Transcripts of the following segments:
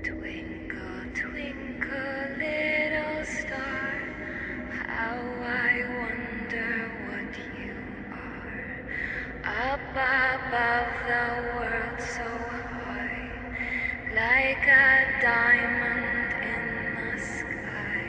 Twinkle, twinkle, little star, how I wonder what you are. Up above the world so high, like a diamond in the sky.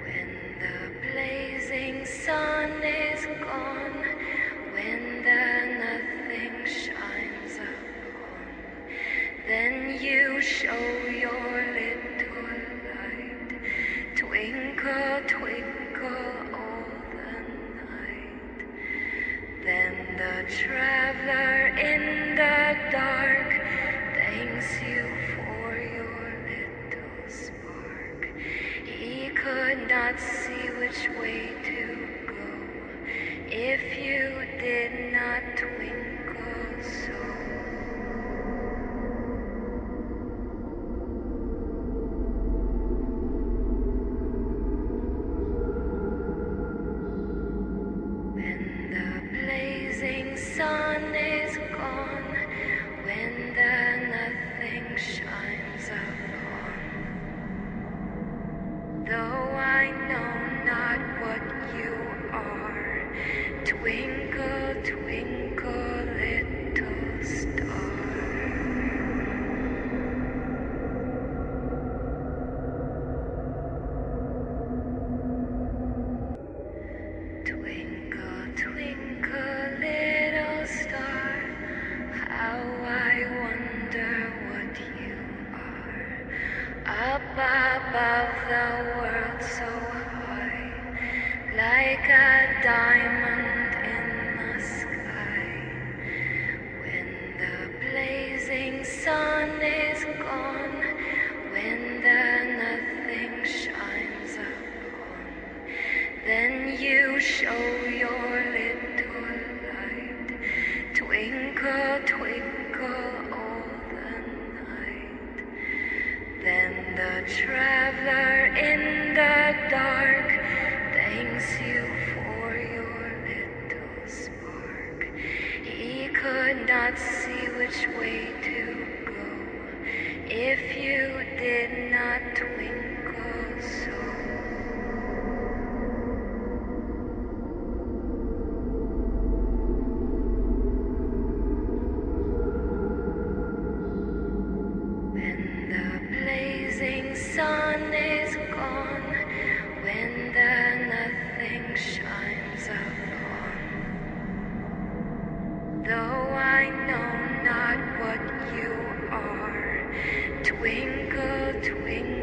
When the blazing sun is gone, when the nothing shines upon, then you show your little light. Twinkle, twinkle all the night. Then the traveler in the dark thanks you for your little spark. He could not see which way to go if you did not twinkle so. When the blazing sun is gone, when the nothing shines upon, though I know not what you are, twinkle, twinkle, little star. Twinkle, twinkle, little star, how I wonder what you are. Up above the world so high, like a diamond in the sky. When the blazing sun is gone, when the nothing shines upon, then you show your little light. Twinkle, twinkle all the night. Then the traveler in the dark thanks you for your little spark. He could not see which way to go if you did not twinkle so. When the blazing sun is gone, when the nothing shines upon, though I know not what you are, twinkle, twinkle.